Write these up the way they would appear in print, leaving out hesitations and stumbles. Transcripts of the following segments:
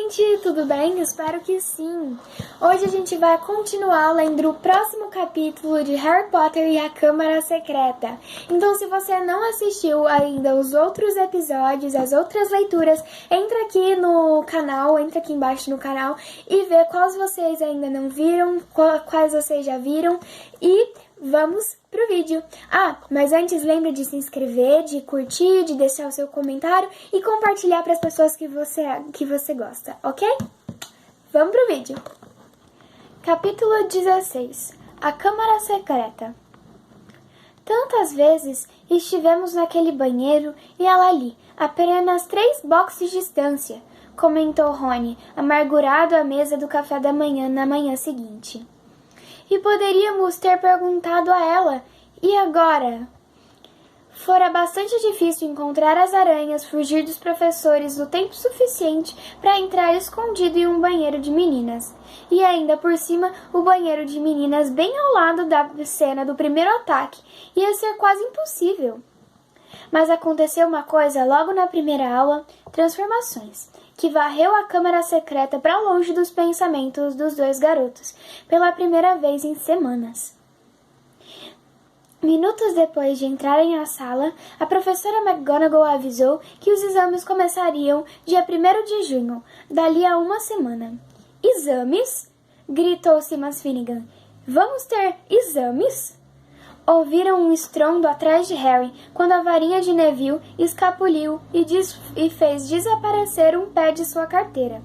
gente, tudo bem? Espero que sim! Hoje a gente vai continuar lendo o próximo capítulo de Harry Potter e a Câmara Secreta. Então, se você não assistiu ainda os outros episódios, as outras leituras, entra aqui no canal, entra aqui embaixo no canal e vê quais vocês ainda não viram, quais vocês já viram e vamos pro vídeo. Mas antes lembre de se inscrever, de curtir, de deixar o seu comentário e compartilhar para as pessoas que você gosta, ok? Vamos pro vídeo. Capítulo 16. A Câmara Secreta. Tantas vezes estivemos naquele banheiro e ela ali, apenas 3 boxes de distância, comentou Rony, amargurado à mesa do café da manhã na manhã seguinte. E poderíamos ter perguntado a ela, e agora? Fora bastante difícil encontrar as aranhas fugir dos professores o tempo suficiente para entrar escondido em um banheiro de meninas. E ainda por cima, o banheiro de meninas bem ao lado da cena do primeiro ataque. Ia ser quase impossível. Mas aconteceu uma coisa logo na primeira aula, transformações, que varreu a câmara secreta para longe dos pensamentos dos 2 garotos, pela primeira vez em semanas. Minutos depois de entrarem na sala, a professora McGonagall avisou que os exames começariam dia 1º de junho, dali a uma semana. Exames? Gritou Seamus Finnegan. Vamos ter exames? Ouviram um estrondo atrás de Harry, quando a varinha de Neville escapuliu e fez desaparecer um pé de sua carteira.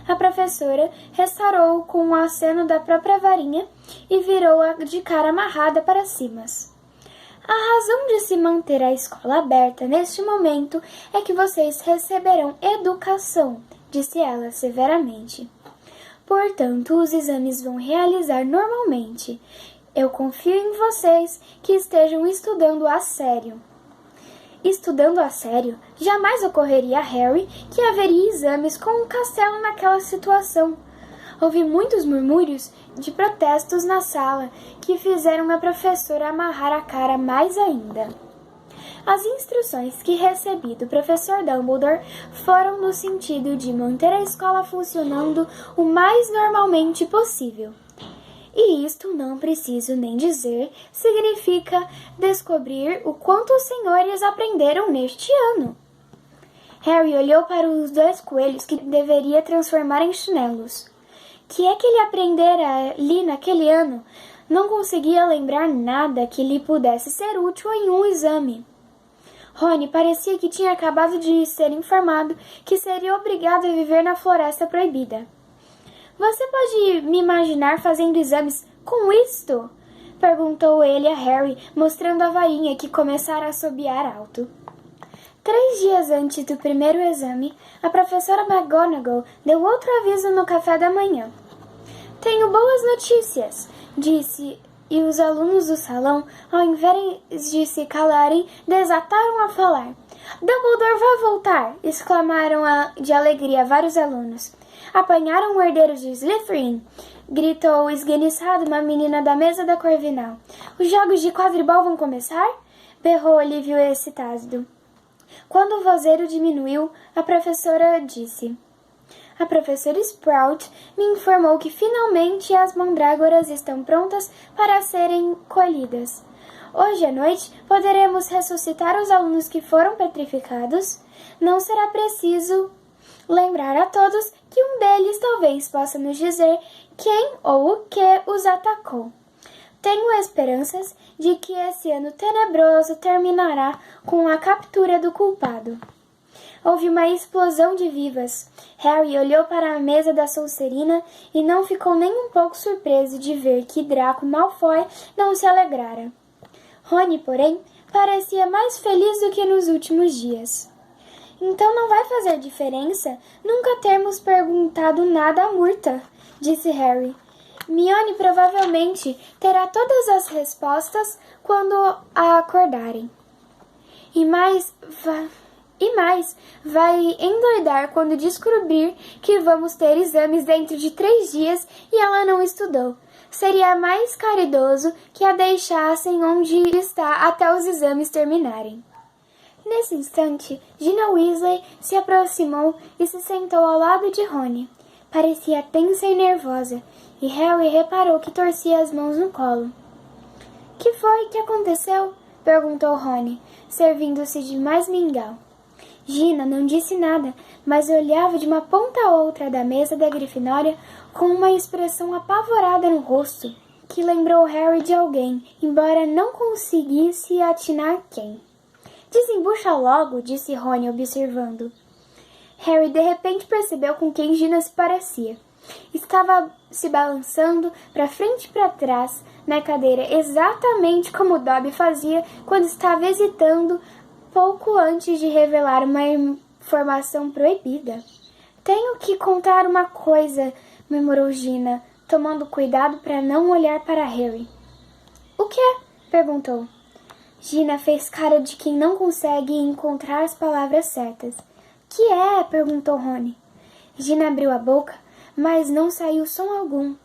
A professora restaurou com um aceno da própria varinha e virou-a de cara amarrada para Seamus. A razão de se manter a escola aberta neste momento é que vocês receberão educação, disse ela severamente. Portanto, os exames vão realizar normalmente. Eu confio em vocês que estejam estudando a sério. Estudando a sério, jamais ocorreria a Harry que haveria exames com um castelo naquela situação. Houve muitos murmúrios de protestos na sala que fizeram a professora amarrar a cara mais ainda. As instruções que recebi do professor Dumbledore foram no sentido de manter a escola funcionando o mais normalmente possível. E isto, não preciso nem dizer, significa descobrir o quanto os senhores aprenderam neste ano. Harry olhou para os 2 coelhos que deveria transformar em chinelos. Que é que ele aprendera ali naquele ano? Não conseguia lembrar nada que lhe pudesse ser útil em um exame. Rony parecia que tinha acabado de ser informado que seria obrigado a viver na Floresta Proibida. Você pode me imaginar fazendo exames com isto? Perguntou ele a Harry, mostrando a varinha que começara a assobiar alto. 3 dias antes do primeiro exame, a professora McGonagall deu outro aviso no café da manhã. Tenho boas notícias, disse, e os alunos do salão, ao invés de se calarem, desataram a falar. Dumbledore vai voltar! Exclamaram de alegria vários alunos. Apanharam o herdeiro de Slytherin! Gritou esganiçado uma menina da mesa da Corvinal. Os jogos de quadribol vão começar? Berrou Olívio excitado. Quando o vozeiro diminuiu, a professora disse. A professora Sprout me informou que finalmente as mandrágoras estão prontas para serem colhidas. Hoje à noite poderemos ressuscitar os alunos que foram petrificados. Não será preciso lembrar a todos que um deles talvez possa nos dizer quem ou o que os atacou. Tenho esperanças de que esse ano tenebroso terminará com a captura do culpado. Houve uma explosão de vivas. Harry olhou para a mesa da Sonserina e não ficou nem um pouco surpreso de ver que Draco Malfoy não se alegrara. Rony, porém, parecia mais feliz do que nos últimos dias. Então não vai fazer diferença nunca termos perguntado nada a Murta, disse Harry. Hermione provavelmente terá todas as respostas quando a acordarem. E mais, vai endoidar quando descobrir que vamos ter exames dentro de 3 dias e ela não estudou. Seria mais caridoso que a deixassem onde está até os exames terminarem. Nesse instante, Gina Weasley se aproximou e se sentou ao lado de Rony. Parecia tensa e nervosa, e Harry reparou que torcia as mãos no colo. — Que foi que aconteceu? — perguntou Rony, servindo-se de mais mingau. Gina não disse nada, mas olhava de uma ponta a outra da mesa da Grifinória com uma expressão apavorada no rosto, que lembrou Harry de alguém, embora não conseguisse atinar quem. — Desembucha logo, disse Rony, observando. Harry de repente percebeu com quem Gina se parecia. Estava se balançando para frente e para trás na cadeira, exatamente como Dobby fazia quando estava hesitando pouco antes de revelar uma informação proibida. — Tenho que contar uma coisa, murmurou Gina, tomando cuidado para não olhar para Harry. — O quê? Perguntou. Gina fez cara de quem não consegue encontrar as palavras certas. — Que é? Perguntou Rony. Gina abriu a boca, mas não saiu som algum.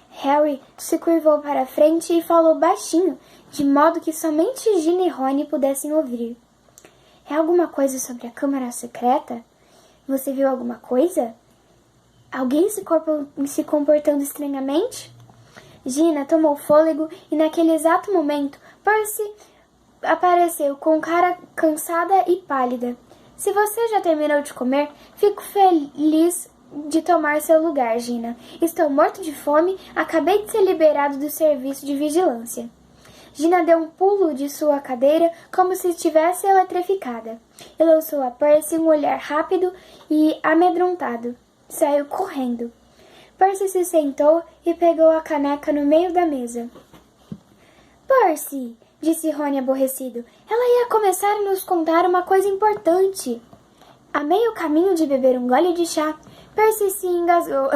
Harry se curvou para a frente e falou baixinho, de modo que somente Gina e Rony pudessem ouvir. — É alguma coisa sobre a Câmara Secreta? Você viu alguma coisa? Alguém se comportando estranhamente? Gina tomou fôlego e naquele exato momento Percy apareceu com cara cansada e pálida. — Se você já terminou de comer, fico feliz de tomar seu lugar, Gina. Estou morto de fome, acabei de ser liberado do serviço de vigilância. Gina deu um pulo de sua cadeira como se estivesse eletrificada e lançou a Percy um olhar rápido e amedrontado. Saiu correndo. Percy se sentou e pegou a caneca no meio da mesa. — Percy! Disse Rony aborrecido. Ela ia começar a nos contar uma coisa importante. A meio caminho de beber um gole de chá, Percy se engasgou.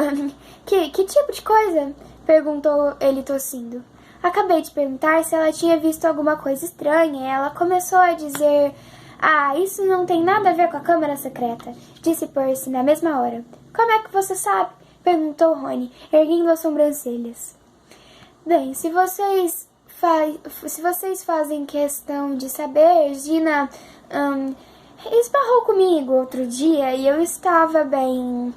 Que tipo de coisa? Perguntou ele tossindo. Acabei de perguntar se ela tinha visto alguma coisa estranha e ela começou a dizer... Ah, isso não tem nada a ver com a Câmara Secreta, disse Percy na mesma hora. Como é que você sabe? Perguntou Rony, erguendo as sobrancelhas. Bem, se vocês fazem questão de saber, Gina esbarrou comigo outro dia e eu estava bem...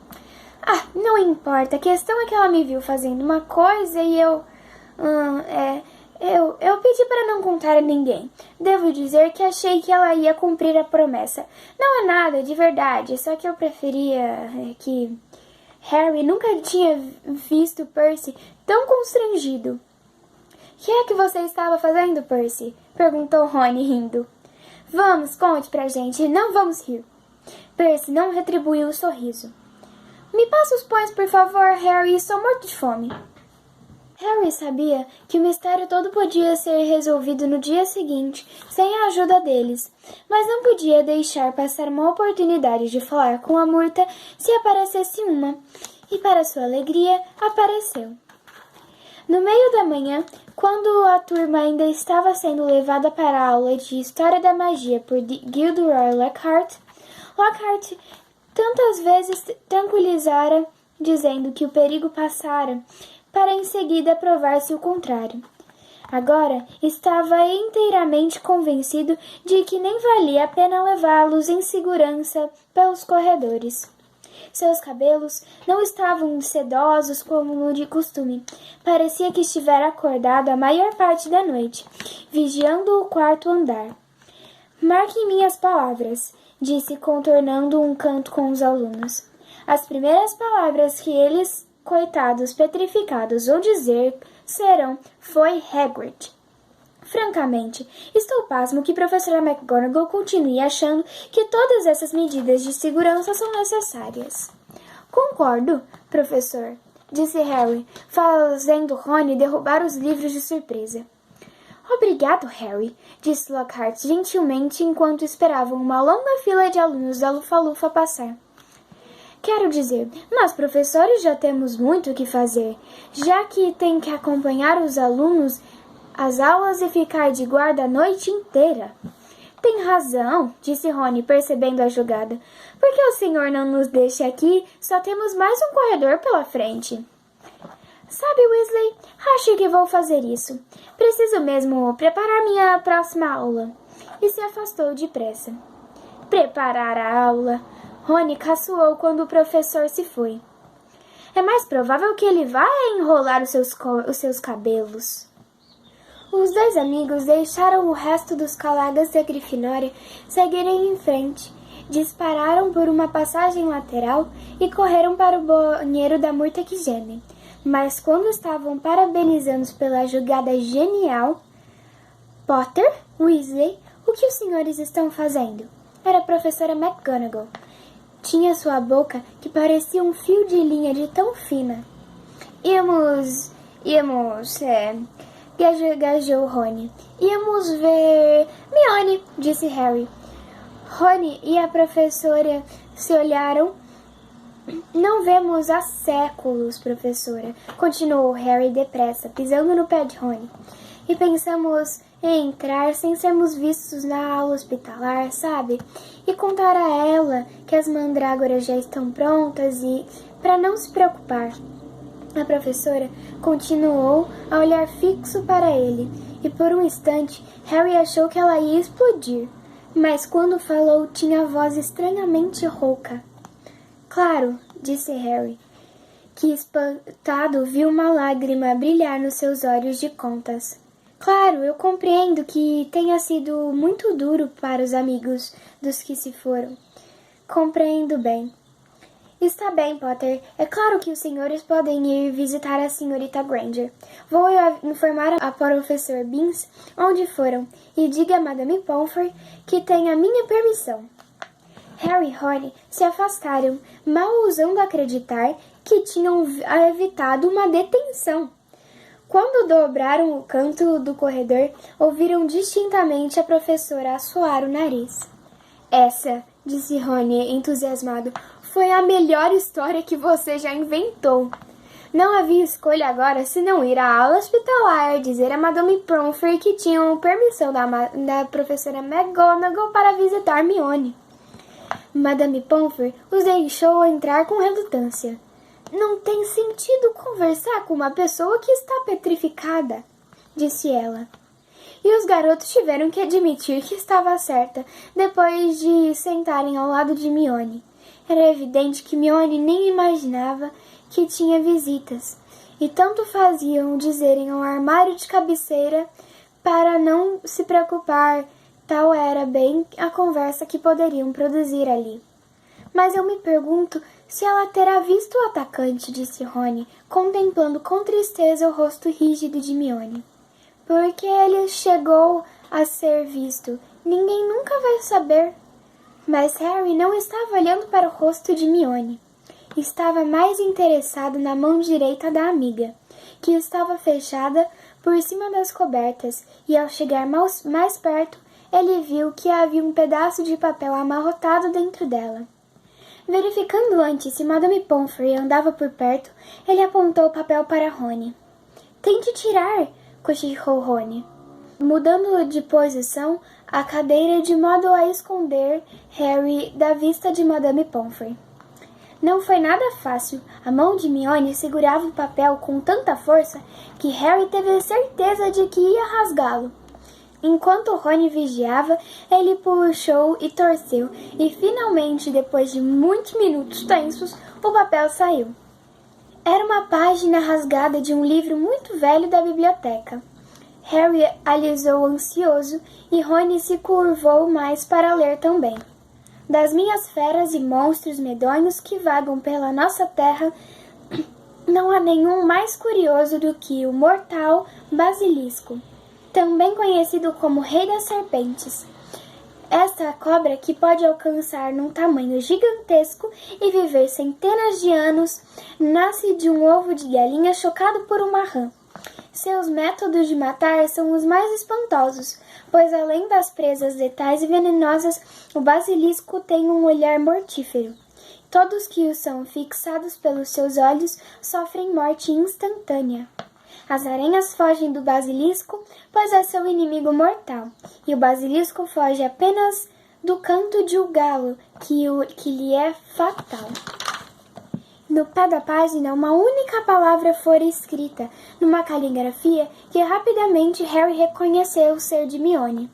Ah, não importa, a questão é que ela me viu fazendo uma coisa e eu pedi para não contar a ninguém. Devo dizer que achei que ela ia cumprir a promessa. Não é nada, de verdade, só que eu preferia que... Harry nunca tinha visto Percy tão constrangido. — Que é que você estava fazendo, Percy? Perguntou Rony, rindo. — Vamos, conte pra gente, não vamos rir. Percy não retribuiu o sorriso. — Me passa os pães, por favor, Harry, estou morto de fome. Harry sabia que o mistério todo podia ser resolvido no dia seguinte, sem a ajuda deles, mas não podia deixar passar uma oportunidade de falar com a Murta se aparecesse uma, e para sua alegria, apareceu. No meio da manhã, quando a turma ainda estava sendo levada para a aula de História da Magia por Gilderoy Lockhart, Lockhart tantas vezes tranquilizara, dizendo que o perigo passara, para em seguida provar-se o contrário. Agora estava inteiramente convencido de que nem valia a pena levá-los em segurança pelos corredores. Seus cabelos não estavam sedosos como no de costume. Parecia que estivera acordado a maior parte da noite, vigiando o quarto andar. — Marquem minhas palavras, disse, contornando um canto com os alunos. As primeiras palavras que eles, coitados petrificados, vão dizer serão foi Hagrid. Francamente, estou pasmo que professora McGonagall continue achando que todas essas medidas de segurança são necessárias. — Concordo, professor, disse Harry, fazendo Rony derrubar os livros de surpresa. — Obrigado, Harry, disse Lockhart gentilmente enquanto esperavam uma longa fila de alunos da Lufa-Lufa passar. — Quero dizer, nós professores já temos muito o que fazer, já que tem que acompanhar os alunos às aulas e ficar de guarda a noite inteira. — Tem razão, disse Rony, percebendo a jogada. — Por que o senhor não nos deixa aqui? Só temos mais um corredor pela frente. — Sabe, Weasley, acho que vou fazer isso. Preciso mesmo preparar minha próxima aula. E se afastou depressa. preparar a aula. Rony caçoou quando o professor se foi. É mais provável que ele vá enrolar os seus cabelos. Os dois amigos deixaram o resto dos colegas da Grifinória seguirem em frente, dispararam por uma passagem lateral e correram para o banheiro da Murta que Geme. Mas quando estavam parabenizando pela jogada genial... Potter, Weasley, o que os senhores estão fazendo? Era a professora McGonagall. Tinha sua boca que parecia um fio de linha de tão fina. Íamos, gaguejou Rony. Íamos ver Hermione, disse Harry. Rony e a professora se olharam. Não vemos há séculos, professora, continuou Harry depressa, pisando no pé de Rony. E pensamos em entrar sem sermos vistos na aula hospitalar, sabe? E contar a ela que as mandrágoras já estão prontas e para não se preocupar. A professora continuou a olhar fixo para ele, e por um instante Harry achou que ela ia explodir. Mas quando falou, tinha a voz estranhamente rouca. Claro, disse Harry, que espantado viu uma lágrima brilhar nos seus olhos de contas. Claro, eu compreendo que tenha sido muito duro para os amigos dos que se foram. Compreendo bem. Está bem, Potter. É claro que os senhores podem ir visitar a senhorita Granger. Vou informar a professor Binns onde foram e diga a Madame Pomfrey que tem a minha permissão. Harry e Rony se afastaram, mal ousando acreditar que tinham evitado uma detenção. Quando dobraram o canto do corredor, ouviram distintamente a professora assoar o nariz. Essa, disse Rony entusiasmado, foi a melhor história que você já inventou. Não havia escolha agora senão ir à aula hospitalar, dizer a Madame Pomfrey que tinham permissão da professora McGonagall para visitar Hermione. Madame Pomfrey os deixou entrar com relutância. Não tem sentido conversar com uma pessoa que está petrificada, disse ela. E os garotos tiveram que admitir que estava certa, depois de sentarem ao lado de Hermione. Era evidente que Hermione nem imaginava que tinha visitas, e tanto faziam dizerem ao armário de cabeceira para não se preocupar, tal era bem a conversa que poderiam produzir ali. Mas eu me pergunto se ela terá visto o atacante, disse Rony, contemplando com tristeza o rosto rígido de Hermione. Porque ele chegou a ser visto. Ninguém nunca vai saber. Mas Harry não estava olhando para o rosto de Hermione. Estava mais interessado na mão direita da amiga, que estava fechada por cima das cobertas, e ao chegar mais perto, ele viu que havia um pedaço de papel amarrotado dentro dela. Verificando antes se Madame Pomfrey andava por perto, ele apontou o papel para Rony. Tente tirar, cochichou Rony, mudando de posição a cadeira de modo a esconder Harry da vista de Madame Pomfrey. Não foi nada fácil. A mão de Hermione segurava o papel com tanta força que Harry teve certeza de que ia rasgá-lo. Enquanto Rony vigiava, ele puxou e torceu, e finalmente, depois de muitos minutos tensos, o papel saiu. Era uma página rasgada de um livro muito velho da biblioteca. Harry alisou ansioso e Rony se curvou mais para ler também. Das minhas feras e monstros medonhos que vagam pela nossa terra, não há nenhum mais curioso do que o mortal basilisco, também conhecido como Rei das Serpentes. Esta cobra, que pode alcançar num tamanho gigantesco e viver centenas de anos, nasce de um ovo de galinha chocado por uma rã. Seus métodos de matar são os mais espantosos, pois além das presas letais e venenosas, o basilisco tem um olhar mortífero. Todos que o são fixados pelos seus olhos sofrem morte instantânea. As aranhas fogem do basilisco, pois é seu inimigo mortal, e o basilisco foge apenas do canto de um galo, que lhe é fatal. No pé da página, uma única palavra fora escrita, numa caligrafia que rapidamente Harry reconheceu ser de Hermione.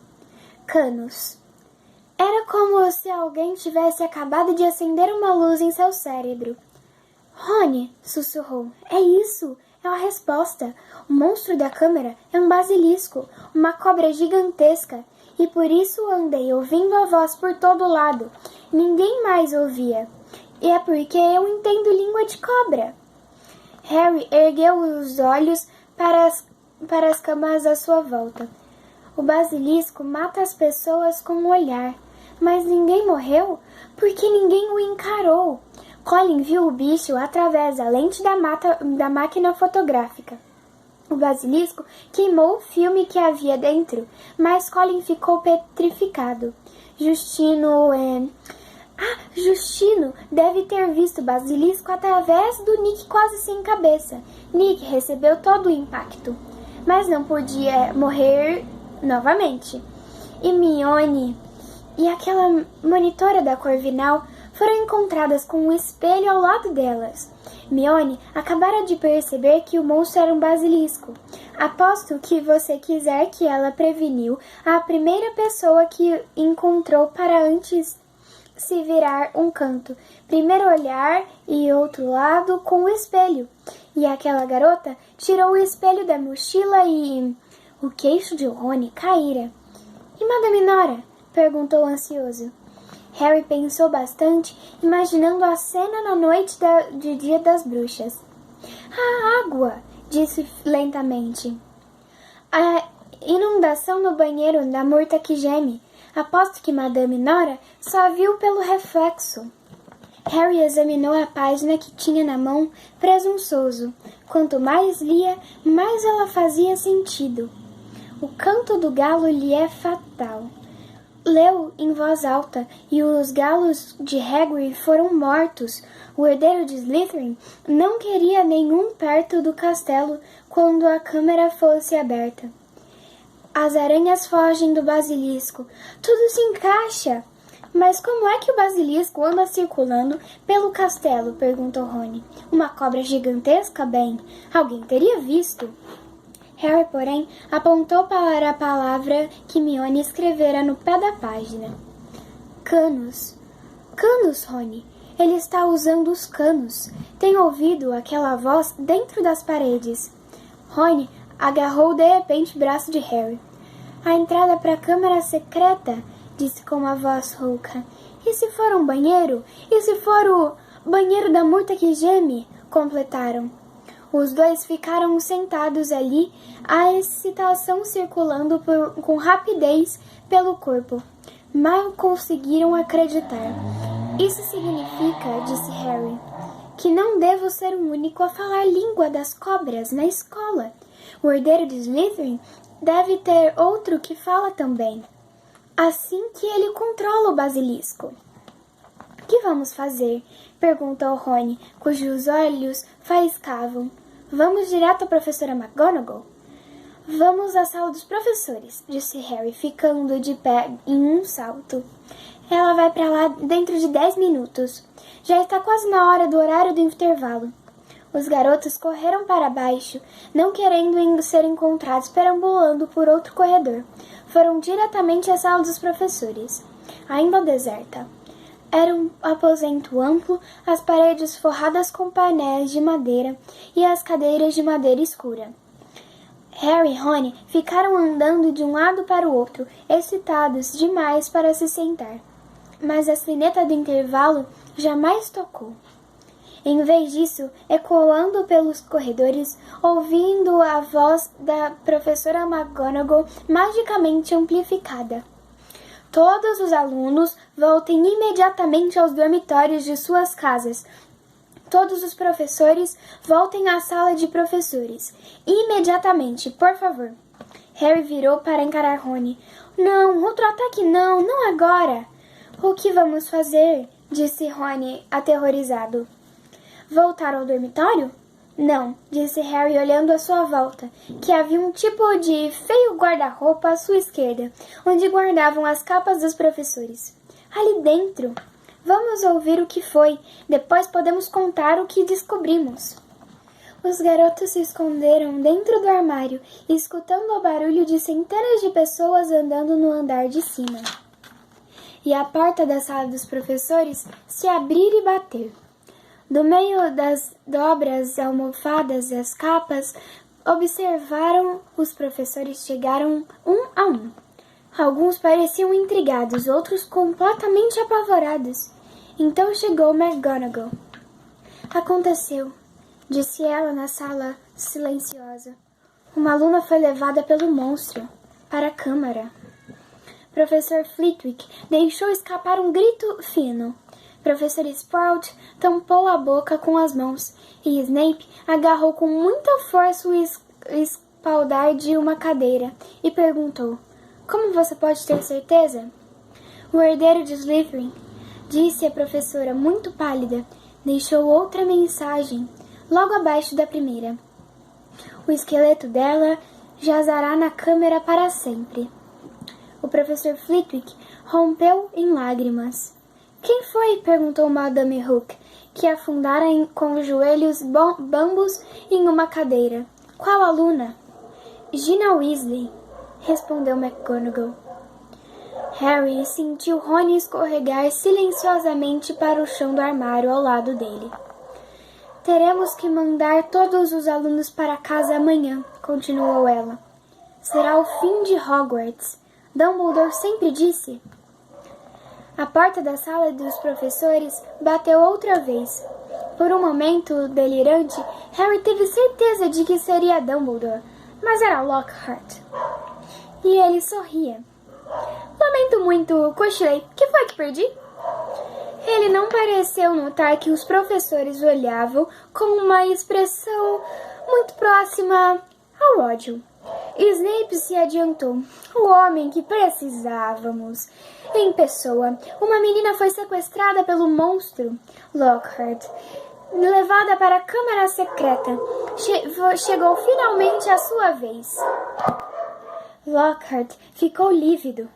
Canos. Era como se alguém tivesse acabado de acender uma luz em seu cérebro. Rony, sussurrou. É isso, é a resposta. O monstro da câmera é um basilisco, uma cobra gigantesca. E por isso andei ouvindo a voz por todo lado. Ninguém mais ouvia. E é porque eu entendo língua de cobra. Harry ergueu os olhos para as camas à sua volta. O basilisco mata as pessoas com o olhar. Mas ninguém morreu porque ninguém o encarou. Colin viu o bicho através da lente da máquina fotográfica. O basilisco queimou o filme que havia dentro, mas Colin ficou petrificado. Justino deve ter visto o basilisco através do Nick quase sem cabeça. Nick recebeu todo o impacto, mas não podia morrer novamente. E Hermione e aquela monitora da Corvinal foram encontradas com um espelho ao lado delas. Hermione acabara de perceber que o monstro era um basilisco. Aposto que você quiser que ela preveniu a primeira pessoa que encontrou para antes se virar um canto. Primeiro olhar e outro lado com o espelho. E aquela garota tirou o espelho da mochila e... O queixo de Rony caíra. E Madame Nora? Perguntou ansioso. Harry pensou bastante, imaginando a cena na noite de Dia das Bruxas. A água, disse lentamente. A inundação no banheiro da Murta que geme. Aposto que Madame Nora só viu pelo reflexo. Harry examinou a página que tinha na mão, presunçoso. Quanto mais lia, mais ela fazia sentido. O canto do galo lhe é fatal. Leu em voz alta, e os galos de Hagrid foram mortos. O herdeiro de Slytherin não queria nenhum perto do castelo quando a câmara fosse aberta. As aranhas fogem do basilisco. Tudo se encaixa. Mas como é que o basilisco anda circulando pelo castelo? Perguntou Rony. Uma cobra gigantesca, bem. Alguém teria visto. Harry, porém, apontou para a palavra que Hermione escrevera no pé da página. Canos. Canos, Rony. Ele está usando os canos. Tenho ouvido aquela voz dentro das paredes. Rony agarrou de repente o braço de Harry. A entrada para a câmara secreta, disse com uma voz rouca. E se for um banheiro? E se for o banheiro da Murta que geme? Completaram. Os dois ficaram sentados ali, a excitação circulando com rapidez pelo corpo. Mal conseguiram acreditar. Isso significa, disse Harry, que não devo ser o único a falar língua das cobras na escola. O herdeiro de Slytherin deve ter outro que fala também. Assim que ele controla o basilisco. O que vamos fazer? Perguntou Rony, cujos olhos faiscavam. Vamos direto à professora McGonagall? Vamos à sala dos professores, disse Harry, ficando de pé em um salto. Ela vai para lá dentro de 10 minutos. Já está quase na hora do horário do intervalo. Os garotos correram para baixo, não querendo ser encontrados perambulando por outro corredor. Foram diretamente à sala dos professores, ainda deserta. Era um aposento amplo, as paredes forradas com painéis de madeira e as cadeiras de madeira escura. Harry e Rony ficaram andando de um lado para o outro, excitados demais para se sentar. Mas a sineta do intervalo jamais tocou. Em vez disso, ecoando pelos corredores, ouvindo a voz da professora McGonagall magicamente amplificada. Todos os alunos voltem imediatamente aos dormitórios de suas casas. Todos os professores voltem à sala de professores. Imediatamente, por favor. Harry virou para encarar Rony. Não, outro ataque não, não agora. O que vamos fazer? Disse Rony, aterrorizado. Voltar ao dormitório? Não, disse Harry olhando à sua volta, que havia um tipo de feio guarda-roupa à sua esquerda, onde guardavam as capas dos professores. Ali dentro. Vamos ouvir o que foi, depois podemos contar o que descobrimos. Os garotos se esconderam dentro do armário, escutando o barulho de centenas de pessoas andando no andar de cima. e a porta da sala dos professores se abrir e bater. Do meio das dobras, almofadas e as capas, observaram os professores chegaram um a um. Alguns pareciam intrigados, outros completamente apavorados. Então chegou McGonagall. Aconteceu, disse ela na sala silenciosa. Uma aluna foi levada pelo monstro para a câmara. Professor Flitwick deixou escapar um grito fino. Professor Sprout tampou a boca com as mãos e Snape agarrou com muita força o espaldar de uma cadeira e perguntou: "Como você pode ter certeza?" "O herdeiro de Slytherin", disse a professora muito pálida, deixou outra mensagem logo abaixo da primeira. "O esqueleto dela jazará na câmara para sempre." O professor Flitwick rompeu em lágrimas. "Quem foi?" perguntou Madame Hooke, que afundara com os joelhos bambos em uma cadeira. "Qual aluna?" "Gina Weasley", respondeu McGonagall. Harry sentiu Rony escorregar silenciosamente para o chão do armário ao lado dele. "Teremos que mandar todos os alunos para casa amanhã", continuou ela. "Será o fim de Hogwarts. Dumbledore sempre disse." A porta da sala dos professores bateu outra vez. Por um momento delirante, Harry teve certeza de que seria Dumbledore, mas era Lockhart. E ele sorria. "Lamento muito, cochilei. Que foi que perdi?" Ele não pareceu notar que os professores olhavam com uma expressão muito próxima ao ódio. Snape se adiantou. "O homem que precisávamos. Em pessoa. Uma menina foi sequestrada pelo monstro, Lockhart. Levada para a câmara secreta. Chegou finalmente a sua vez." Lockhart ficou lívido.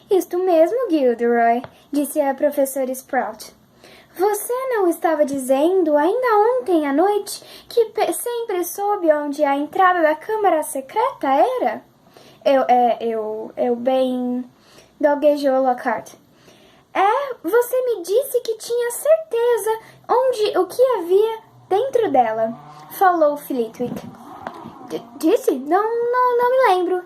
"Isto mesmo, Gilderoy", disse a professora Sprout. "Você não estava dizendo, ainda ontem à noite, que sempre soube onde a entrada da câmara secreta era?" Eu bem... gaguejou Lockhart. Você me disse que tinha certeza o que havia dentro dela", falou Flitwick. "Disse? Não me lembro."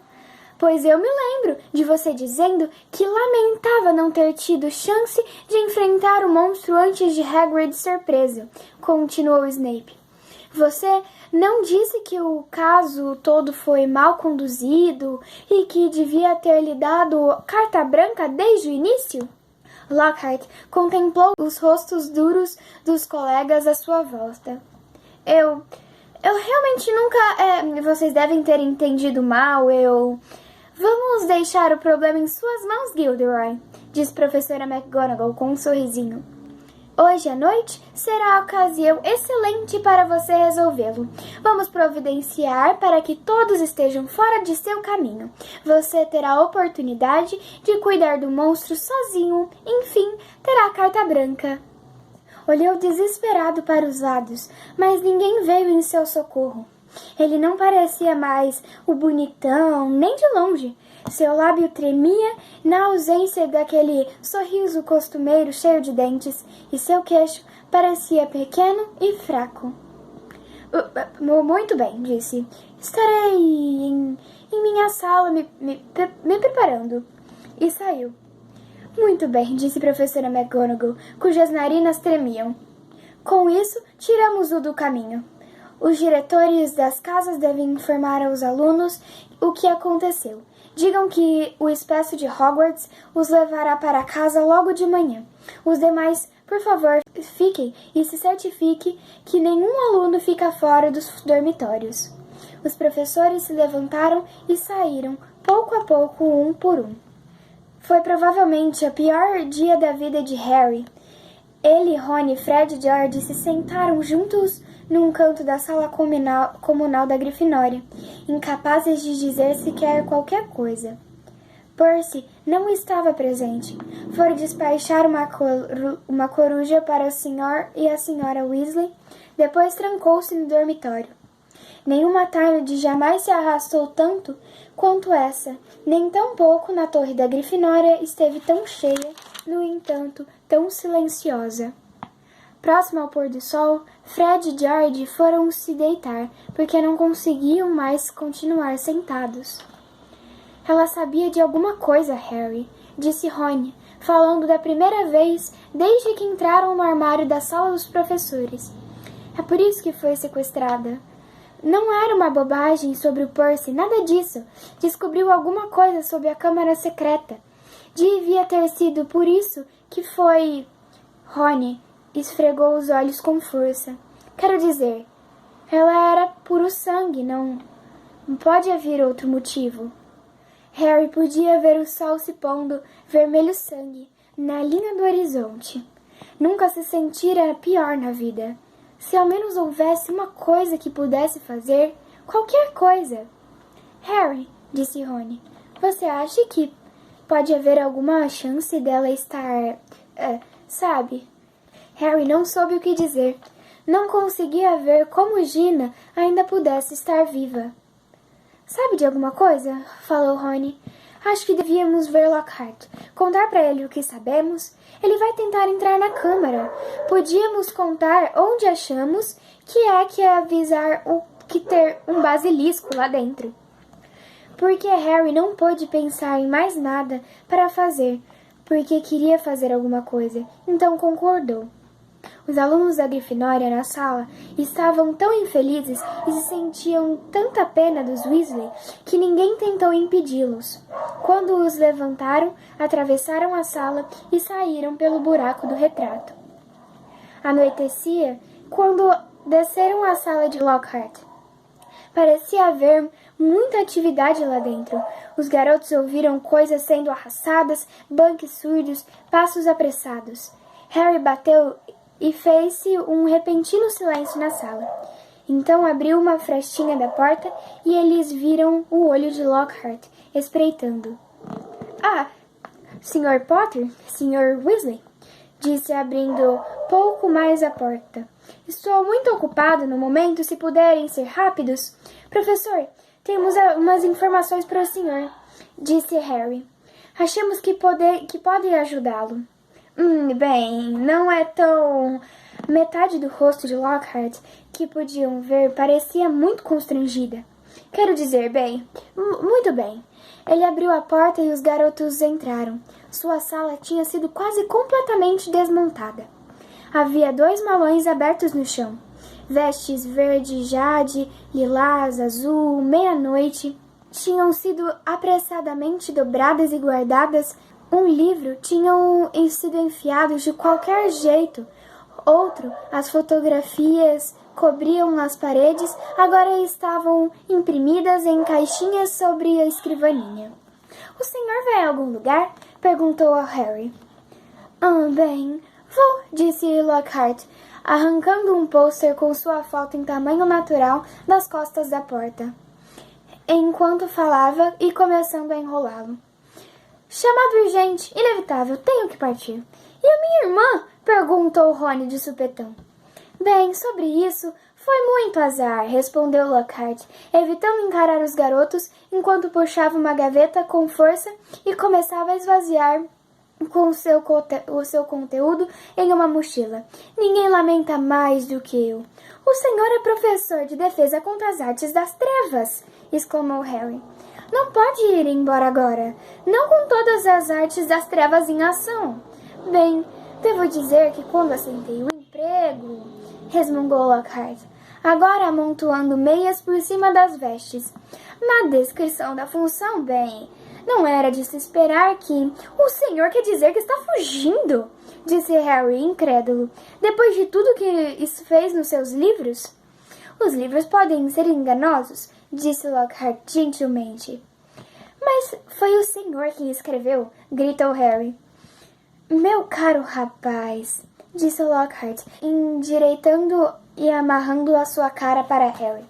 "Pois eu me lembro de você dizendo que lamentava não ter tido chance de enfrentar o monstro antes de Hagrid ser preso", continuou Snape. "Você não disse que o caso todo foi mal conduzido e que devia ter lhe dado carta branca desde o início?" Lockhart contemplou os rostos duros dos colegas à sua volta. Eu realmente nunca... vocês devem ter entendido mal, "Vamos deixar o problema em suas mãos, Gilderoy", disse professora McGonagall com um sorrisinho. "Hoje à noite será a ocasião excelente para você resolvê-lo. Vamos providenciar para que todos estejam fora de seu caminho. Você terá a oportunidade de cuidar do monstro sozinho. Enfim, terá a carta branca." Olhou desesperado para os lados, mas ninguém veio em seu socorro. Ele não parecia mais o bonitão, nem de longe. Seu lábio tremia na ausência daquele sorriso costumeiro cheio de dentes, e seu queixo parecia pequeno e fraco. Muito bem", disse. "Estarei em minha sala me preparando." E saiu. "Muito bem", disse professora McGonagall, cujas narinas tremiam. "Com isso, tiramos-o do caminho. Os diretores das casas devem informar aos alunos o que aconteceu. Digam que o espaço de Hogwarts os levará para casa logo de manhã. Os demais, por favor, fiquem e se certifique que nenhum aluno fica fora dos dormitórios." Os professores se levantaram e saíram, pouco a pouco, um por um. Foi provavelmente o pior dia da vida de Harry. Ele, Rony, Fred e George se sentaram juntos num canto da sala comunal da Grifinória, incapazes de dizer sequer qualquer coisa. Percy não estava presente. Fora despachar uma coruja para o Sr. e a Sra. Weasley, depois trancou-se no dormitório. Nenhuma tarde jamais se arrastou tanto quanto essa, nem tampouco na torre da Grifinória esteve tão cheia, no entanto, tão silenciosa. Próximo ao pôr do sol, Fred e George foram se deitar, porque não conseguiam mais continuar sentados. Ela sabia de alguma coisa, Harry, disse Rony, falando da primeira vez desde que entraram no armário da sala dos professores. É por isso que foi sequestrada. Não era uma bobagem sobre o Percy, nada disso. Descobriu alguma coisa sobre a Câmara Secreta. Devia ter sido por isso que foi... Rony esfregou os olhos com força. Quero dizer, ela era puro sangue, não pode haver outro motivo. Harry podia ver o sol se pondo vermelho sangue na linha do horizonte. Nunca se sentira pior na vida. Se ao menos houvesse uma coisa que pudesse fazer, qualquer coisa. Harry, disse Rony, você acha que pode haver alguma chance dela estar... sabe? Harry não soube o que dizer. Não conseguia ver como Gina ainda pudesse estar viva. Sabe de alguma coisa? Falou Rony. Acho que devíamos ver Lockhart. Contar para ele o que sabemos. Ele vai tentar entrar na câmara. Podíamos contar onde achamos que avisar que ter um basilisco lá dentro. Porque Harry não pôde pensar em mais nada para fazer, porque queria fazer alguma coisa. Então concordou. Os alunos da Grifinória na sala estavam tão infelizes e se sentiam tanta pena dos Weasley que ninguém tentou impedi-los. Quando os levantaram, atravessaram a sala e saíram pelo buraco do retrato. Anoitecia quando desceram a sala de Lockhart. Parecia haver muita atividade lá dentro. Os garotos ouviram coisas sendo arrastadas, banques surdos, passos apressados. Harry bateu e fez-se um repentino silêncio na sala. Então abriu uma frestinha da porta e eles viram o olho de Lockhart espreitando. Ah, Sr. Potter, Sr. Weasley, disse abrindo pouco mais a porta. Estou muito ocupado no momento, se puderem ser rápidos. Professor, temos umas informações para o senhor, disse Harry. Achamos que podem ajudá-lo. Bem, não é tão... Metade do rosto de Lockhart que podiam ver parecia muito constrangida. Quero dizer, bem, muito bem. Ele abriu a porta e os garotos entraram. Sua sala tinha sido quase completamente desmontada. Havia 2 malões abertos no chão. Vestes verde, jade, lilás, azul, meia-noite tinham sido apressadamente dobradas e guardadas. Um livro tinham sido enfiados de qualquer jeito. Outro, as fotografias cobriam as paredes, agora estavam imprimidas em caixinhas sobre a escrivaninha. O senhor vai a algum lugar? Perguntou a Harry. Bem, vou, disse Lockhart, arrancando um pôster com sua foto em tamanho natural das costas da porta, enquanto falava e começando a enrolá-lo. Chamado urgente, inevitável, tenho que partir. E a minha irmã? Perguntou Rony de supetão. Bem, sobre isso, foi muito azar, respondeu Lockhart, evitando encarar os garotos enquanto puxava uma gaveta com força e começava a esvaziar com o seu conteúdo em uma mochila. Ninguém lamenta mais do que eu. O senhor é professor de defesa contra as artes das trevas, exclamou Harry. Não pode ir embora agora, não com todas as artes das trevas em ação. Bem, devo dizer que quando aceitei o emprego, resmungou Lockhart, agora amontoando meias por cima das vestes. Na descrição da função, bem, não era de se esperar que... O senhor quer dizer que está fugindo? Disse Harry, incrédulo. Depois de tudo que isso fez nos seus livros? Os livros podem ser enganosos, disse Lockhart gentilmente. Mas foi o senhor quem escreveu, gritou Harry. Meu caro rapaz, disse Lockhart, endireitando e amarrando a sua cara para Harry.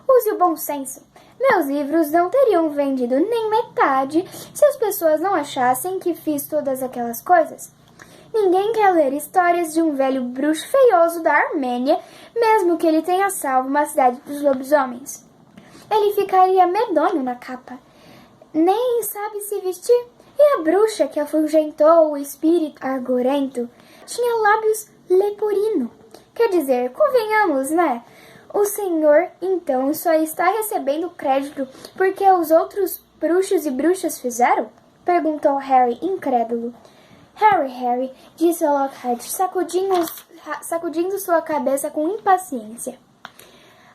Use o bom senso. Meus livros não teriam vendido nem metade se as pessoas não achassem que fiz todas aquelas coisas. Ninguém quer ler histórias de um velho bruxo feioso da Armênia, mesmo que ele tenha salvo uma cidade dos lobisomens. Ele ficaria medonho na capa. Nem sabe se vestir. E a bruxa que afugentou o espírito argorento tinha lábios leporino. Quer dizer, convenhamos, né? O senhor, então, só está recebendo crédito porque os outros bruxos e bruxas fizeram? Perguntou Harry, incrédulo. Harry, disse Lockhart, sacudindo sua cabeça com impaciência.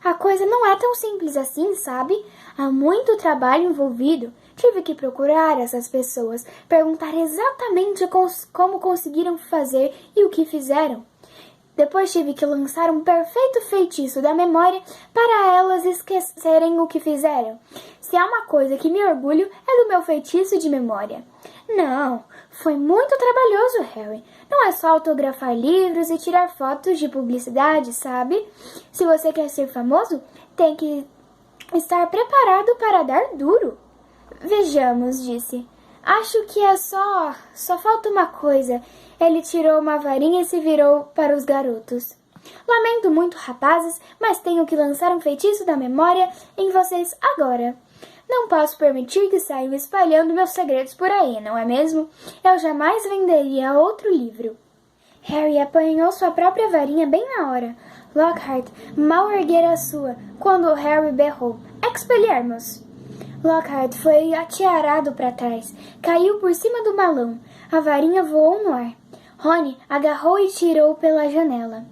A coisa não é tão simples assim, sabe? Há muito trabalho envolvido. Tive que procurar essas pessoas, perguntar exatamente como conseguiram fazer e o que fizeram. Depois tive que lançar um perfeito feitiço da memória para elas esquecerem o que fizeram. Se há uma coisa que me orgulho é do meu feitiço de memória. Não, foi muito trabalhoso, Harry. Não é só autografar livros e tirar fotos de publicidade, sabe? Se você quer ser famoso, tem que estar preparado para dar duro. Vejamos, disse. Acho que só falta uma coisa. Ele tirou uma varinha e se virou para os garotos. Lamento muito, rapazes, mas tenho que lançar um feitiço da memória em vocês agora. Não posso permitir que saiam espalhando meus segredos por aí, não é mesmo? Eu jamais venderia outro livro. Harry apanhou sua própria varinha bem na hora. Lockhart mal erguera a sua, quando Harry berrou. Expelliarmus! Lockhart foi atearado para trás. Caiu por cima do balão. A varinha voou no ar. Rony agarrou e tirou pela janela.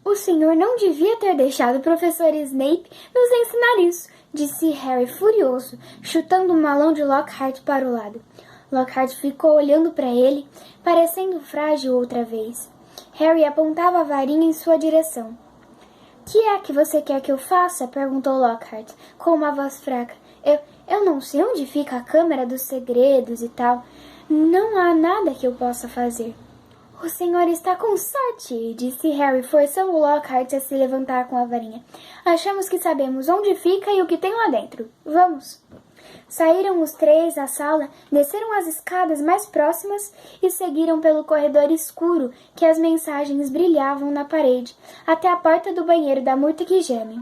O senhor não devia ter deixado o professor Snape nos ensinar isso, disse Harry furioso, chutando o balão de Lockhart para o lado. Lockhart ficou olhando para ele, parecendo frágil outra vez. Harry apontava a varinha em sua direção. Que é que você quer que eu faça? Perguntou Lockhart, com uma voz fraca. Eu não sei onde fica a Câmara dos Segredos e tal. Não há nada que eu possa fazer. O senhor está com sorte, disse Harry, forçando Lockhart a se levantar com a varinha. Achamos que sabemos onde fica e o que tem lá dentro. Vamos. Saíram os três da sala, desceram as escadas mais próximas e seguiram pelo corredor escuro que as mensagens brilhavam na parede, até a porta do banheiro da Murta que geme.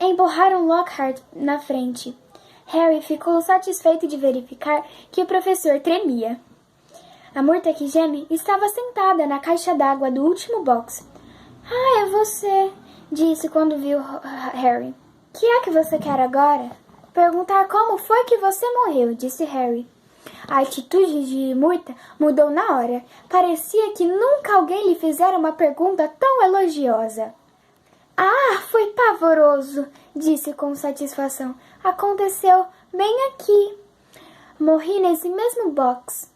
Empurraram Lockhart na frente. Harry ficou satisfeito de verificar que o professor tremia. A Murta que geme estava sentada na caixa d'água do último box. Ah, é você, disse quando viu Harry. Que é que você quer agora? Perguntar como foi que você morreu, disse Harry. A atitude de Murta mudou na hora. Parecia que nunca alguém lhe fizera uma pergunta tão elogiosa. Ah, foi pavoroso, disse com satisfação. Aconteceu bem aqui. Morri nesse mesmo box.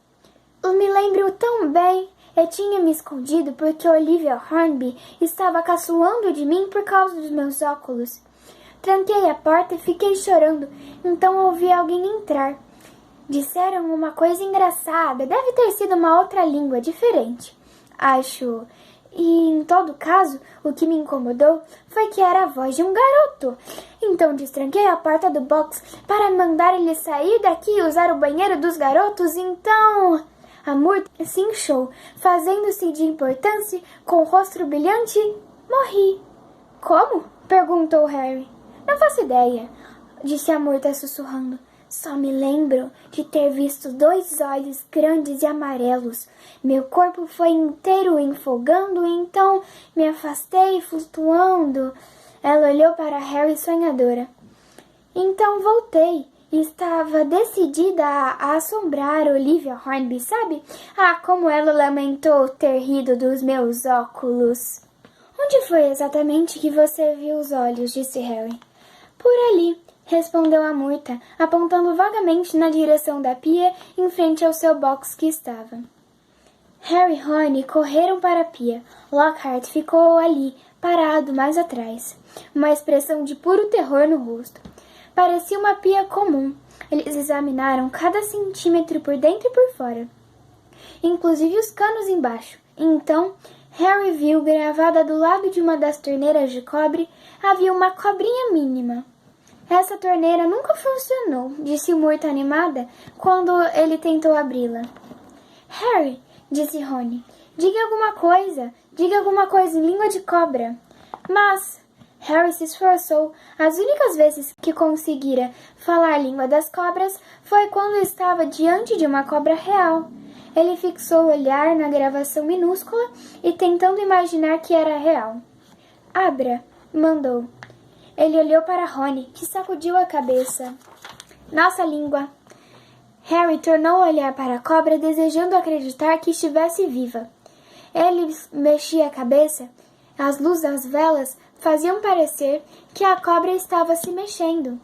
Eu me lembro tão bem. Eu tinha me escondido porque Olivia Hornby estava caçoando de mim por causa dos meus óculos. Tranquei a porta e fiquei chorando, então ouvi alguém entrar. Disseram uma coisa engraçada, deve ter sido uma outra língua diferente, acho. E, em todo caso, o que me incomodou foi que era a voz de um garoto. Então destranquei a porta do box para mandar ele sair daqui e usar o banheiro dos garotos, então... A Murta se inchou, fazendo-se de importância, com o rosto brilhante. Morri. Como? Perguntou Harry. Não faço ideia, disse a Murta sussurrando. Só me lembro de ter visto 2 olhos grandes e amarelos. Meu corpo foi inteiro enfogando, então me afastei flutuando. Ela olhou para Harry sonhadora. Então voltei. Estava decidida a assombrar Olivia Hornby, sabe? Ah, como ela lamentou ter rido dos meus óculos. Onde foi exatamente que você viu os olhos? Disse Harry. Por ali, respondeu a Murta, apontando vagamente na direção da pia em frente ao seu box que estava. Harry e Rony correram para a pia. Lockhart ficou ali, parado mais atrás, uma expressão de puro terror no rosto. Parecia uma pia comum. Eles examinaram cada centímetro por dentro e por fora, inclusive os canos embaixo. Então, Harry viu gravada do lado de uma das torneiras de cobre havia uma cobrinha mínima. Essa torneira nunca funcionou, disse Murta animada quando ele tentou abri-la. Harry, disse Rony. Diga alguma coisa em língua de cobra. Mas Harry se esforçou. As únicas vezes que conseguira falar a língua das cobras foi quando estava diante de uma cobra real. Ele fixou o olhar na gravação minúscula e tentando imaginar que era real. Abra, mandou. Ele olhou para Rony, que sacudiu a cabeça. Nossa língua. Harry tornou a olhar para a cobra, desejando acreditar que estivesse viva. Ele mexia a cabeça. As luzes das velas faziam parecer que a cobra estava se mexendo.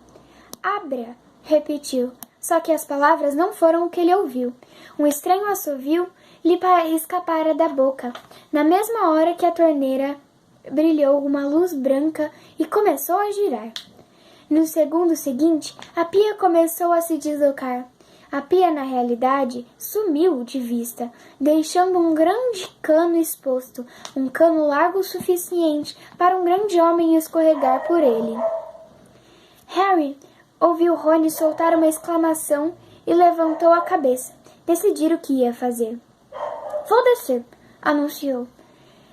Abra, repetiu. Só que as palavras não foram o que ele ouviu. Um estranho assovio lhe escapara da boca. Na mesma hora que a torneira brilhou uma luz branca e começou a girar. No segundo seguinte, a pia começou a se deslocar. A pia, na realidade, sumiu de vista, deixando um grande cano exposto, um cano largo o suficiente para um grande homem escorregar por ele. Harry ouviu Rony soltar uma exclamação e levantou a cabeça. Decidir o que ia fazer. Vou descer, anunciou.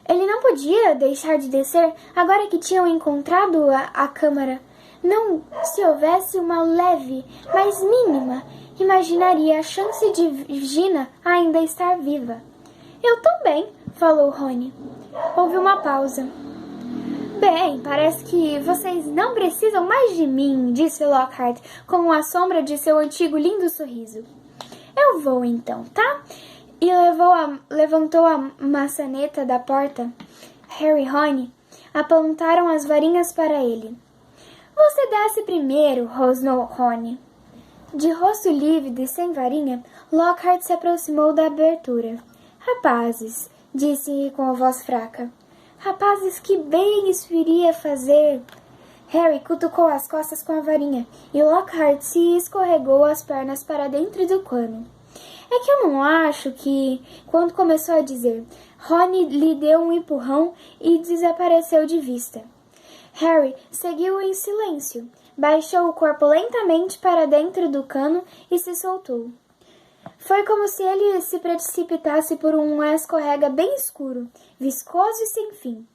Ele não podia deixar de descer agora que tinham encontrado a câmara. Não, se houvesse uma leve, mas mínima, imaginaria a chance de Gina ainda estar viva. Eu também, falou Rony. Houve uma pausa. Bem, parece que vocês não precisam mais de mim, disse Lockhart, com a sombra de seu antigo lindo sorriso. Eu vou então, tá? E levantou a maçaneta da porta. Harry e Rony apontaram as varinhas para ele. Você desce primeiro, rosnou Rony. De rosto lívido e sem varinha, Lockhart se aproximou da abertura. Rapazes, disse com a voz fraca. Rapazes, que bem isso iria fazer. Harry cutucou as costas com a varinha e Lockhart se escorregou as pernas para dentro do cano. É que eu não acho que... Quando começou a dizer, Rony lhe deu um empurrão e desapareceu de vista. Harry seguiu em silêncio, baixou o corpo lentamente para dentro do cano e se soltou. Foi como se ele se precipitasse por um escorrega bem escuro, viscoso e sem fim.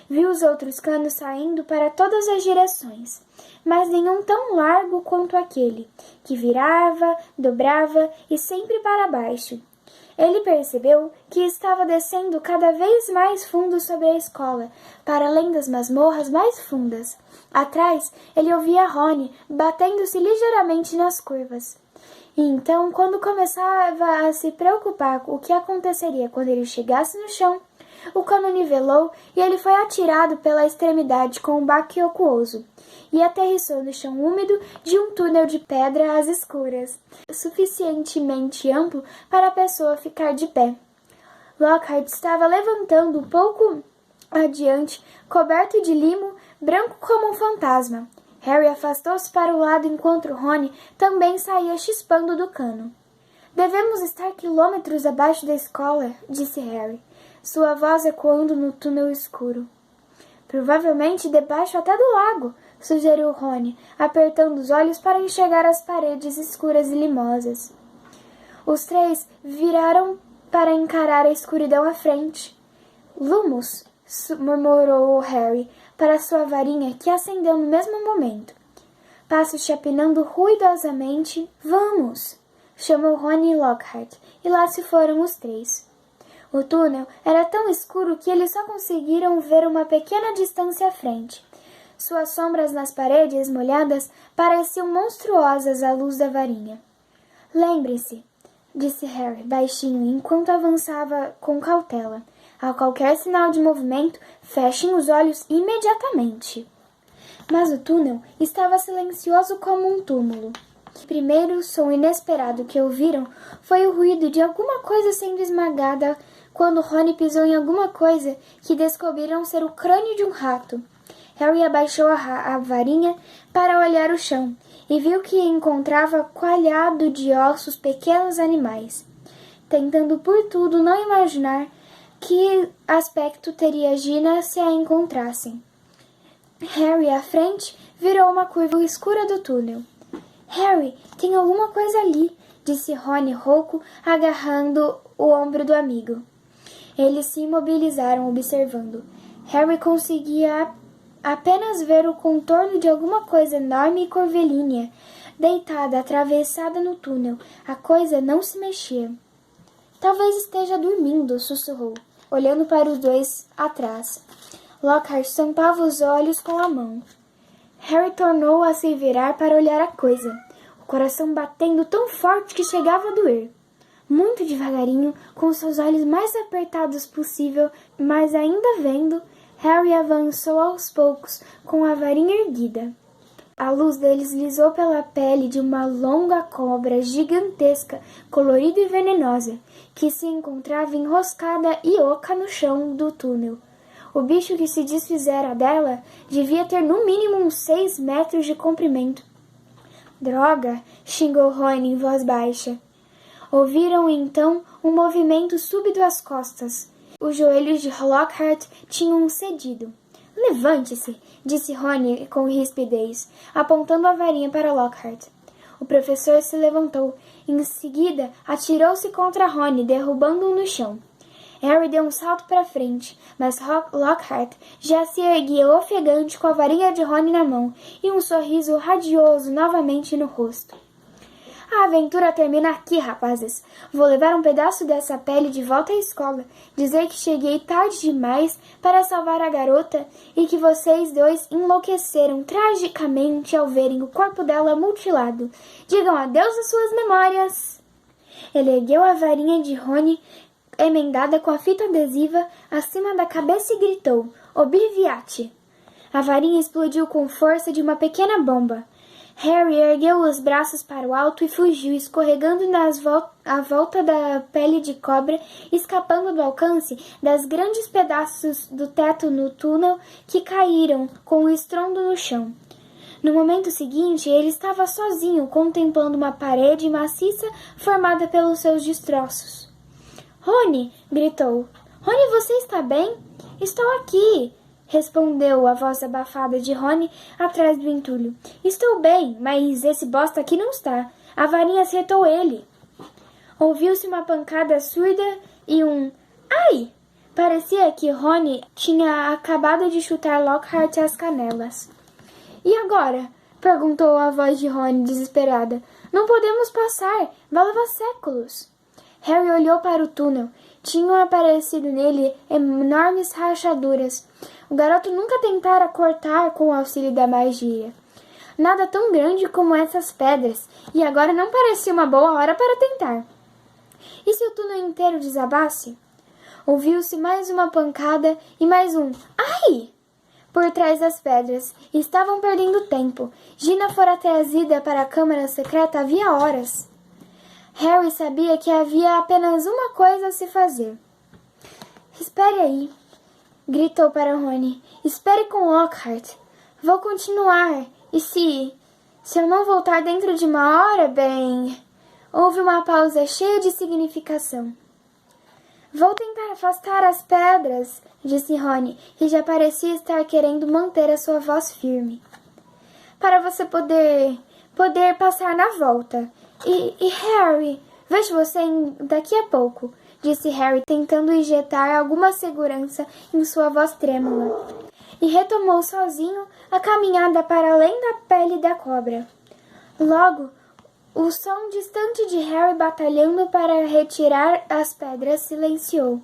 Viu os outros canos saindo para todas as direções, mas nenhum tão largo quanto aquele, que virava, dobrava e sempre para baixo. Ele percebeu que estava descendo cada vez mais fundo sobre a escola, para além das masmorras mais fundas. Atrás, ele ouvia Rony batendo-se ligeiramente nas curvas. E então, quando começava a se preocupar com o que aconteceria quando ele chegasse no chão, o cano nivelou e ele foi atirado pela extremidade com um baque aquoso e aterrissou no chão úmido de um túnel de pedra às escuras, suficientemente amplo para a pessoa ficar de pé. Lockhart estava levantando um pouco adiante, coberto de limo, branco como um fantasma. Harry afastou-se para o lado enquanto Rony também saía chispando do cano. Devemos estar quilômetros abaixo da escola, disse Harry, sua voz ecoando no túnel escuro. Provavelmente debaixo até do lago, sugeriu Rony, apertando os olhos para enxergar as paredes escuras e limosas. Os três viraram para encarar a escuridão à frente. Lumos, murmurou Harry para sua varinha, que acendeu no mesmo momento. Passos chapinando ruidosamente. Vamos! Chamou Rony e Lockhart, e lá se foram os três. O túnel era tão escuro que eles só conseguiram ver uma pequena distância à frente. Suas sombras nas paredes molhadas pareciam monstruosas à luz da varinha. Lembre-se, disse Harry baixinho enquanto avançava com cautela. A qualquer sinal de movimento, fechem os olhos imediatamente. Mas o túnel estava silencioso como um túmulo. O primeiro som inesperado que ouviram foi o ruído de alguma coisa sendo esmagada quando Rony pisou em alguma coisa que descobriram ser o crânio de um rato. Harry abaixou a varinha para olhar o chão e viu que encontrava coalhado de ossos pequenos animais, tentando por tudo não imaginar que aspecto teria Gina se a encontrassem. Harry, à frente, virou uma curva escura do túnel. Harry, tem alguma coisa ali, disse Rony rouco, agarrando o ombro do amigo. Eles se imobilizaram observando. Harry conseguia apenas ver o contorno de alguma coisa enorme e curvilínea, deitada, atravessada no túnel. A coisa não se mexia. Talvez esteja dormindo, sussurrou, olhando para os dois atrás. Lockhart tampava os olhos com a mão. Harry tornou a se virar para olhar a coisa, o coração batendo tão forte que chegava a doer. Muito devagarinho, com seus olhos mais apertados possível, mas ainda vendo, Harry avançou aos poucos, com a varinha erguida. A luz deslizou pela pele de uma longa cobra gigantesca, colorida e venenosa, que se encontrava enroscada e oca no chão do túnel. O bicho que se desfizera dela devia ter no mínimo uns 6 metros de comprimento. Droga! Xingou Rony em voz baixa. Ouviram então um movimento súbito às costas. Os joelhos de Lockhart tinham cedido. Levante-se, disse Rony com rispidez, apontando a varinha para Lockhart. O professor se levantou. Em seguida, atirou-se contra Rony, derrubando-o no chão. Harry deu um salto para frente, mas Lockhart já se erguia ofegante com a varinha de Rony na mão e um sorriso radioso novamente no rosto. A aventura termina aqui, rapazes. Vou levar um pedaço dessa pele de volta à escola, dizer que cheguei tarde demais para salvar a garota e que vocês dois enlouqueceram tragicamente ao verem o corpo dela mutilado. Digam adeus às suas memórias. Ele ergueu a varinha de Rony, emendada com a fita adesiva, acima da cabeça e gritou, Obliviate! A varinha explodiu com força de uma pequena bomba. Harry ergueu os braços para o alto e fugiu, escorregando à volta da pele de cobra, escapando do alcance das grandes pedaços do teto no túnel que caíram com um estrondo no chão. No momento seguinte, ele estava sozinho, contemplando uma parede maciça formada pelos seus destroços. Rony! Gritou. Rony, você está bem? Estou aqui! Respondeu a voz abafada de Rony atrás do entulho. Estou bem, mas esse bosta aqui não está. A varinha acertou ele. Ouviu-se uma pancada surda e um ai! Parecia que Rony tinha acabado de chutar Lockhart às canelas. E agora? Perguntou a voz de Rony desesperada. Não podemos passar. Vai levar séculos. Harry olhou para o túnel. Tinham aparecido nele enormes rachaduras. O garoto nunca tentara cortar com o auxílio da magia. Nada tão grande como essas pedras, e agora não parecia uma boa hora para tentar. E se o túnel inteiro desabasse? Ouviu-se mais uma pancada e mais um ai! Por trás das pedras. Estavam perdendo tempo. Gina fora trazida para a câmara secreta havia horas. Harry sabia que havia apenas uma coisa a se fazer. Espere aí, gritou para Rony. Espere com Lockhart. Vou continuar. E se eu não voltar dentro de uma hora, bem... Houve uma pausa cheia de significação. Vou tentar afastar as pedras, disse Rony, que já parecia estar querendo manter a sua voz firme. Para você poder passar na volta. E Harry, vejo você daqui a pouco, disse Harry, tentando injetar alguma segurança em sua voz trêmula. E retomou sozinho a caminhada para além da pele da cobra. Logo, o som distante de Harry batalhando para retirar as pedras silenciou.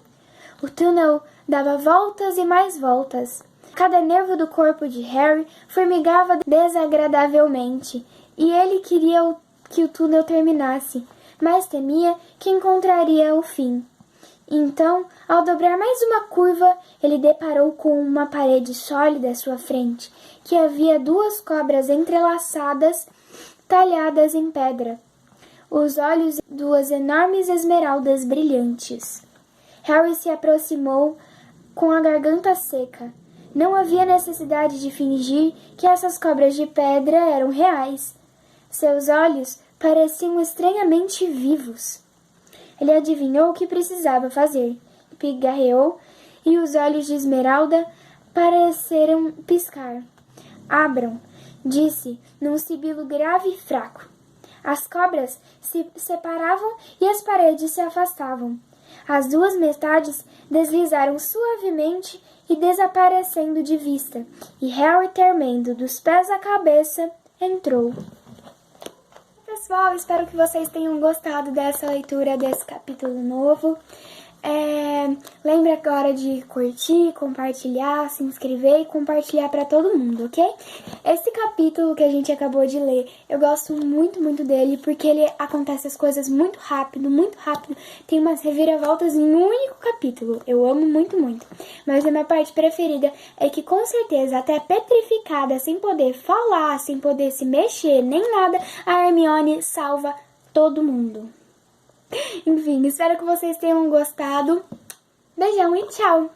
O túnel dava voltas e mais voltas. Cada nervo do corpo de Harry formigava desagradavelmente, e ele queria que o túnel terminasse, mas temia que encontraria o fim. Então, ao dobrar mais uma curva, ele deparou com uma parede sólida à sua frente, que havia 2 cobras entrelaçadas, talhadas em pedra. Os olhos de 2 enormes esmeraldas brilhantes. Harry se aproximou com a garganta seca. Não havia necessidade de fingir que essas cobras de pedra eram reais. Seus olhos pareciam estranhamente vivos. Ele adivinhou o que precisava fazer. Pigarreou e os olhos de Esmeralda pareceram piscar. Abram, disse, num sibilo grave e fraco. As cobras se separavam e as paredes se afastavam. As duas metades deslizaram suavemente e desaparecendo de vista, e Harry, tremendo dos pés à cabeça, entrou. Pessoal, espero que vocês tenham gostado dessa leitura desse capítulo novo. Lembre agora de curtir, compartilhar, se inscrever e compartilhar para todo mundo, ok? Esse capítulo que a gente acabou de ler, eu gosto muito, muito dele, porque ele acontece as coisas muito rápido, tem umas reviravoltas em um único capítulo. Eu amo muito, muito. Mas a minha parte preferida é que, com certeza, até petrificada, sem poder falar, sem poder se mexer, nem nada, a Hermione salva todo mundo. Enfim, espero que vocês tenham gostado. Beijão e tchau!